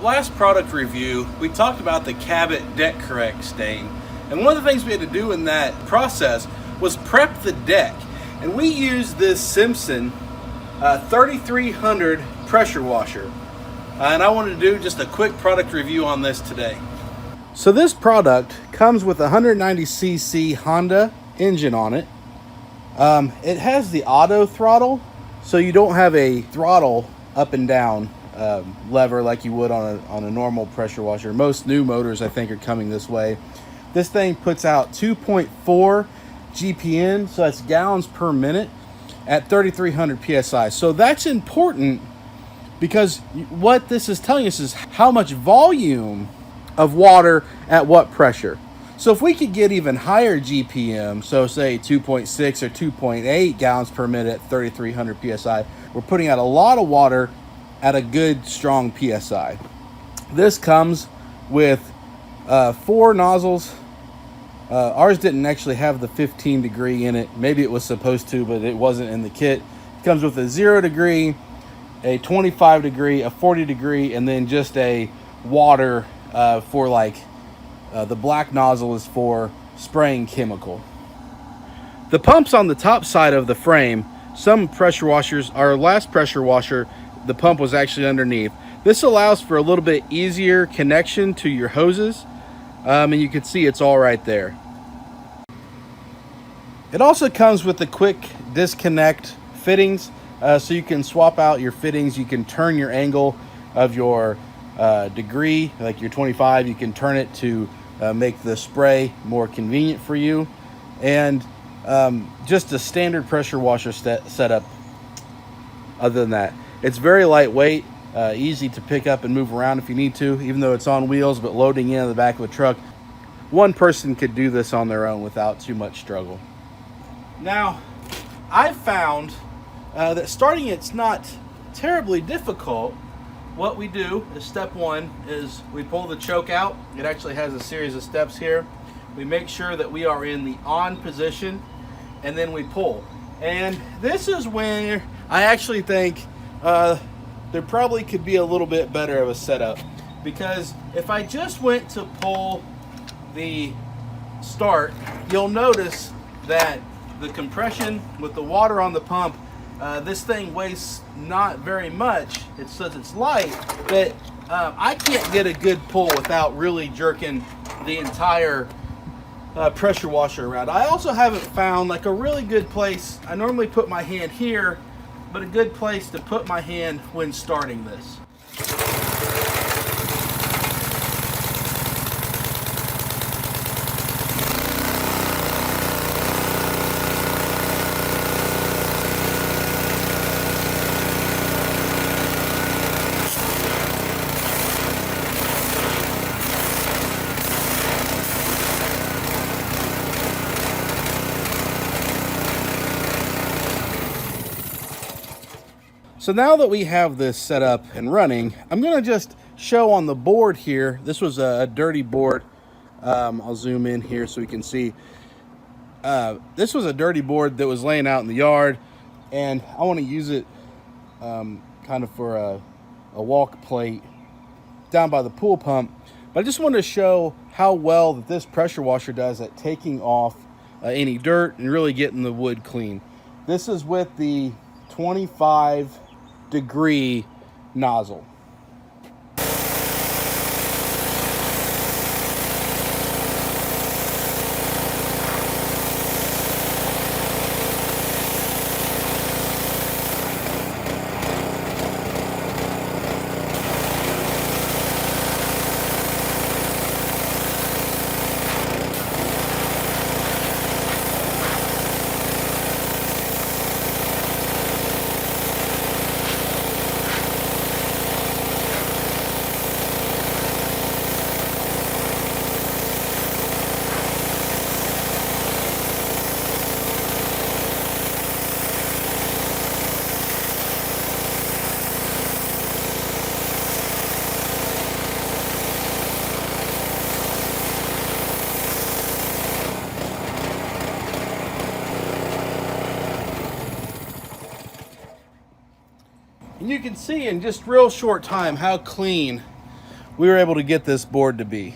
last product review, we talked about the Cabot Deck Correct stain. And one of the things we had to do in that process was prep the deck. And we used this Simpson 3300 pressure washer. And I wanted to do just a quick product review on this today. So this product comes with a 190cc Honda engine on it. It has the auto throttle, so you don't have a throttle up and down lever like you would on a normal pressure washer. Most new motors, I think, are coming this way. This thing puts out 2.4 GPN, so that's gallons per minute, at 3,300 PSI. So that's important because what this is telling us is how much volume of water at what pressure. So if we could get even higher GPM, so say 2.6 or 2.8 gallons per minute at 3,300 PSI, we're putting out a lot of water at a good, strong PSI. This comes with 4 nozzles. Ours didn't actually have the 15 degree in it. Maybe it was supposed to, but it wasn't in the kit. It comes with a 0 degree, a 25 degree, a 40 degree, and then just a water for like the black nozzle is for spraying chemical. The pump's on the top side of the frame. Some pressure washers, our last pressure washer, the pump was actually underneath. This allows for a little bit easier connection to your hoses, and you can see it's all right there. It also comes with the quick disconnect fittings, so you can swap out your fittings. You can turn your angle of your degree, like your 25, you can turn it to make the spray more convenient for you. And just a standard pressure washer setup. Other than that, it's very lightweight, easy to pick up and move around if you need to, even though it's on wheels, but loading in the back of a truck, one person could do this on their own without too much struggle. Now, I've found that starting it's not terribly difficult. What we do is step one is we pull the choke out. It actually has a series of steps here. We make sure that we are in the on position, and then we pull. And this is when I actually think there probably could be a little bit better of a setup, because if I just went to pull the start, you'll notice that the compression with the water on the pump, this thing weighs not very much. It says it's light, but I can't get a good pull without really jerking the entire pressure washer around. I also haven't found like a really good place. I normally put my hand here, but a good place to put my hand when starting this. So now that we have this set up and running, I'm going to just show on the board here. This was a dirty board. I'll zoom in here so we can see. This was a dirty board that was laying out in the yard, and I want to use it kind of for a walk plate down by the pool pump. But I just wanted to show how well that this pressure washer does at taking off any dirt and really getting the wood clean. This is with the 25 degree nozzle. And you can see in just real short time how clean we were able to get this board to be.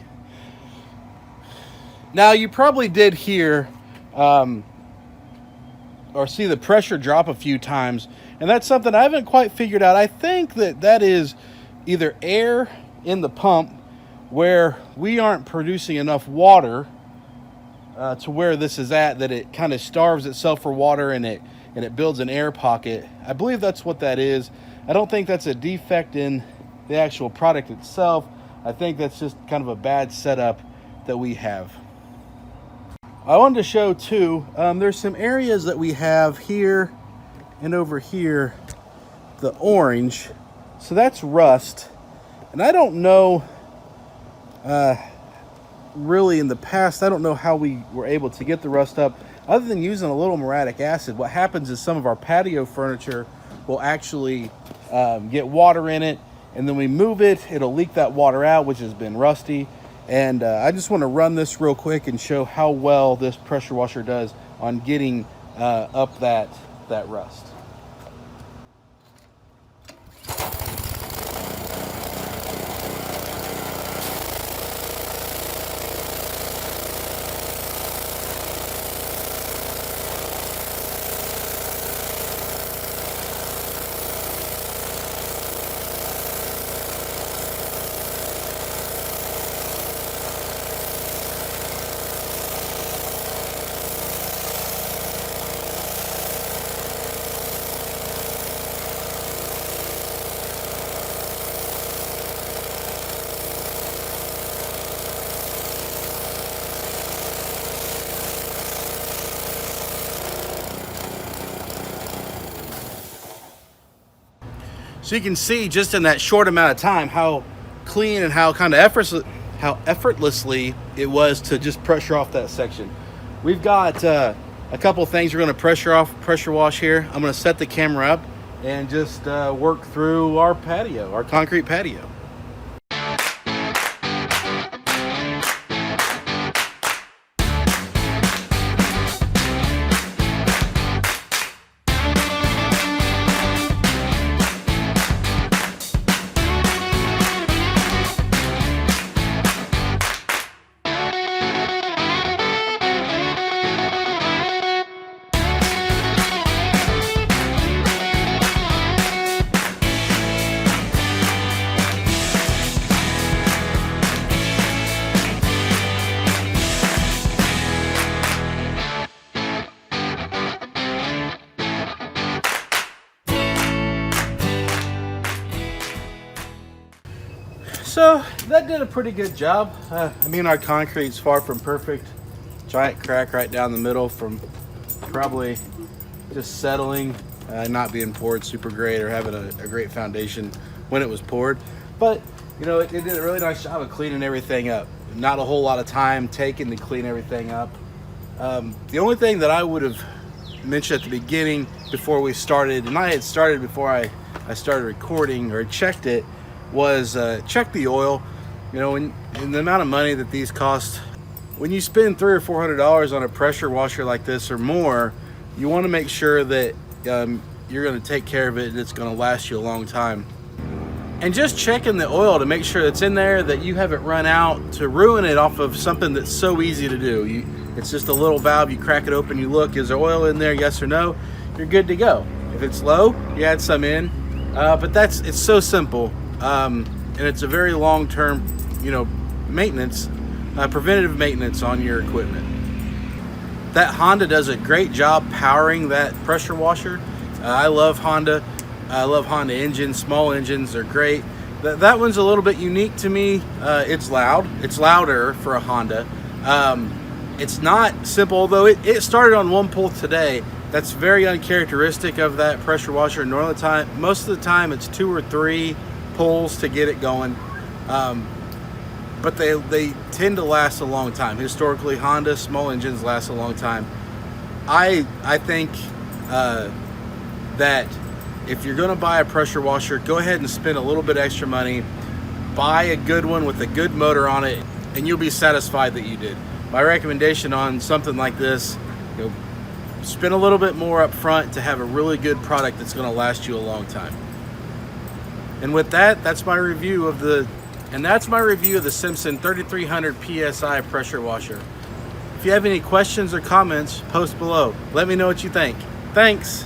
Now you probably did hear or see the pressure drop a few times, and that's something I haven't quite figured out. I think that is either air in the pump where we aren't producing enough water to where this is at, that it kind of starves itself for water and it builds an air pocket. I believe that's what that is. I don't think that's a defect in the actual product itself. I think that's just kind of a bad setup that we have. I wanted to show too, there's some areas that we have here and over here, the orange. So that's rust. And I don't know, really in the past, I don't know how we were able to get the rust up other than using a little muriatic acid. What happens is some of our patio furniture will actually get water in it, and then we move it, it'll leak that water out, which has been rusty. And I just want to run this real quick and show how well this pressure washer does on getting up that rust. So you can see just in that short amount of time how clean and how kind of effortlessly it was to just pressure off that section. We've got a couple things we're going to pressure wash here. I'm going to set the camera up and just work through our patio, our concrete patio. So that did a pretty good job. I mean, our concrete's far from perfect. Giant crack right down the middle from probably just settling, not being poured super great or having a great foundation when it was poured. But, you know, it did a really nice job of cleaning everything up. Not a whole lot of time taken to clean everything up. The only thing that I would have mentioned at the beginning before we started, and I had started before I started recording or checked it, was check the oil. You know, in the amount of money that these cost, when you spend $300 or $400 on a pressure washer like this or more, you want to make sure that you're going to take care of it and it's going to last you a long time. And just checking the oil to make sure it's in there, that you haven't run out to ruin it off of something that's so easy to do. It's just a little valve, you crack it open, you look, is there oil in there, yes or no? You're good to go. If it's low, you add some in, but it's so simple. And it's a very long-term, you know, maintenance, preventative maintenance on your equipment. That Honda does a great job powering that pressure washer. I love Honda. I love Honda engines. Small engines are great. That one's a little bit unique to me. It's loud. It's louder for a Honda. It's not simple, although it started on one pull today. That's very uncharacteristic of that pressure washer. Most of the time it's 2 or 3 pulls to get it going, but they tend to last a long time. Historically, Honda small engines last a long time. I think that if you're going to buy a pressure washer, go ahead and spend a little bit extra money, buy a good one with a good motor on it, and you'll be satisfied that you did. My recommendation on something like this, you know, spend a little bit more up front to have a really good product that's going to last you a long time. And with that, that's my review of the And that's my review of the Simpson 3300 PSI pressure washer. If you have any questions or comments, post below. Let me know what you think. Thanks.